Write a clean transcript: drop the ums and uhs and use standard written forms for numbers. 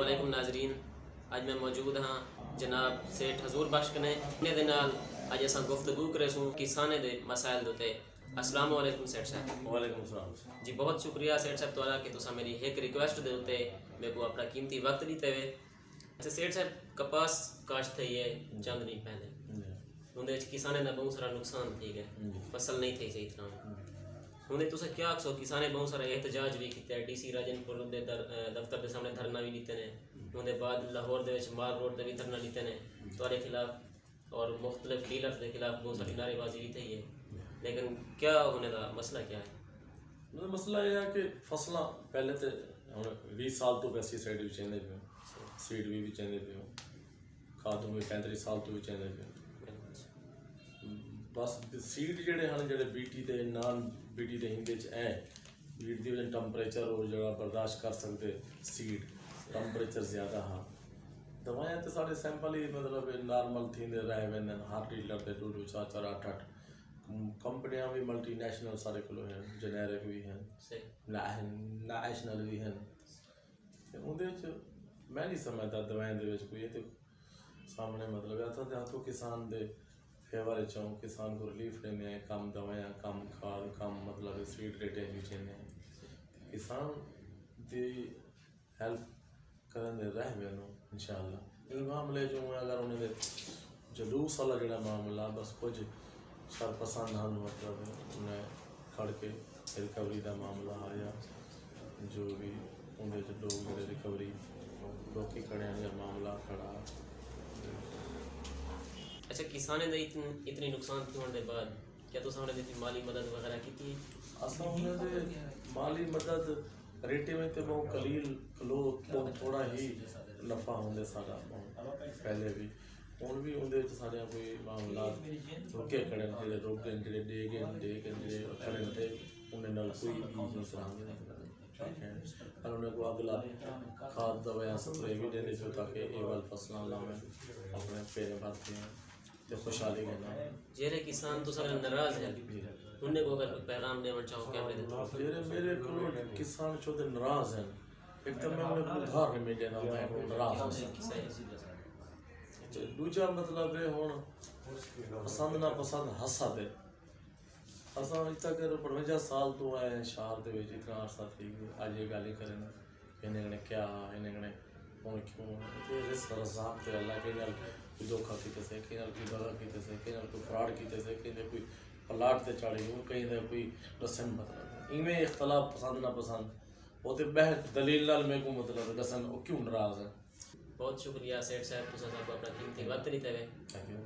अस्सलामुअलैकुम नाजरीन, अज मैं मौजूद हाँ जनाब सेठ हजूर बख्श कने दे नाल अज असां गुफ्तगू करेसूँ किसाने दे मसाइल दे उत्ते। अस्सलामुअलैकुम सेठ साहब। वालेकुम सलाम जी बहुत शुक्रिया सेठ साहब तुहाड़ा कि तुसा मेरी एक रिक्वेस्ट दे उत्ते मेरे को अपना कीमती वक्त दिते वे। अच्छा सेठ साहब, कपास काश्त थई है चंद दिन पहले, उहदे विच किसाने दा बहुत सारा नुकसान थी गया, फसल नहीं थी सही तरह। हुणे तुस क्या आखो, किसाने बहुत सारा एहतजाज भी किया, DC राजनपुर दे दफ्तर के सामने धरना भी लीते ने, उनके बाद लाहौर दे विच माल रोड ते भी धरना लीते ने तुहाडे खिलाफ, और मुख्तलिफ डीलर्स के खिलाफ बहुत सारी नारेबाजी भी थी है। लेकिन क्या होने का मसला क्या है? मतलब मसला यह है कि फसलां पहले तो हम 20 साल तो पेस्टिसाइड भी चेंदे पे, सीड भी चेंदे पे, खादों भी 35 साल तो भी चेंदे पे। बस सीड जेडे हैं जेडे BT ते नॉन BT दे हिंदे च है, बीट दी वजह टैंपरेचर और जगह बर्दाश्त कर सकते सीड, टैंपरेचर ज़्यादा हाँ। दवाएं तो साढ़े सैंपल ही मतलब नॉर्मल थींदे रह वेंदे, हर डीलर ते 2 4 4 8 8 कंपनियां भी मल्टीनेशनल सारे कोल हैं, जेनेरिक भी हैं, नेशनल भी हैं। उहदे च मैं नहीं समझदा दवाएं दे विच कोई ते सामने मतलब आता ते हाथों किसान दे फेवर चो किसान को रिलीफ देने हैं, कम दवाएं कम खाद कम मतलब सीड रेटें भी चेंदे हैं, किसान दी हेल्प करन दे रह वेनो इंशाअल्लाह। इस मामले जो अगर उन्हें जलूस वाला जड़ा मामला बस कुछ सरपसंद हल मतलब उन्हें खड़ के रिकवरी का मामला आया, जो भी उन्हें लोग जो रिकवरी रोकी खड़े हैं मामला खड़ा। अच्छा, किसाने दे इतनी नुकसान होने के बाद क्या तुस उन्हें दी माली मदद वगैरह की थी? असा उन्हें माली मदद रेटे में तो बहुत कलील कलो बहुत थोड़ा ही नफा होंगे सारा पहले भी हुण भी उनके सारे कोई मामला रुके खड़े जेडे रुक गए जेडे दे गए खड़े थे उन्हें नाल कोई भी और उन्हें को अगला खाद दवाएं स्प्रे भी देने जो ताकि ये वाल फसलां लावें अपने पेड़ भरते हैं तो खुशहाली कहना जेरे किसान तो सारे नाराज है, उन्हें को अगर पैगाम देना चाहो क्या मेरे मेरे को किसान छोटे नाराज हैं, एक तो मैं उन्हें उधार नहीं देना, मैं नाराज हूं। दूजा मतलब है हुण पसंद ना पसंद हसा दे असा इतना कर 52 साल तो आए शहर दे विच इतना अरसा थी अज ये गल ही करें इन्हें क्या इन्हें हुण क्यों ये रिस्क रज़ाक ते अल्लाह के नाल कोई धोखा कीते से के नाल कोई दगा कीते से के नाल कोई फ्रॉड कीते से के कोई प्लाट ते चढ़ी हो कहीं दे कोई दसन मतलब इवें इख्तलाफ पसंद ना पसंद वो तो बह दलील नाल मेरे को मतलब दसन क्यों नाराज है। बहुत शुक्रिया सेठ साहब, तुसा अपना कीमती वक्त दिते वे। Thank you.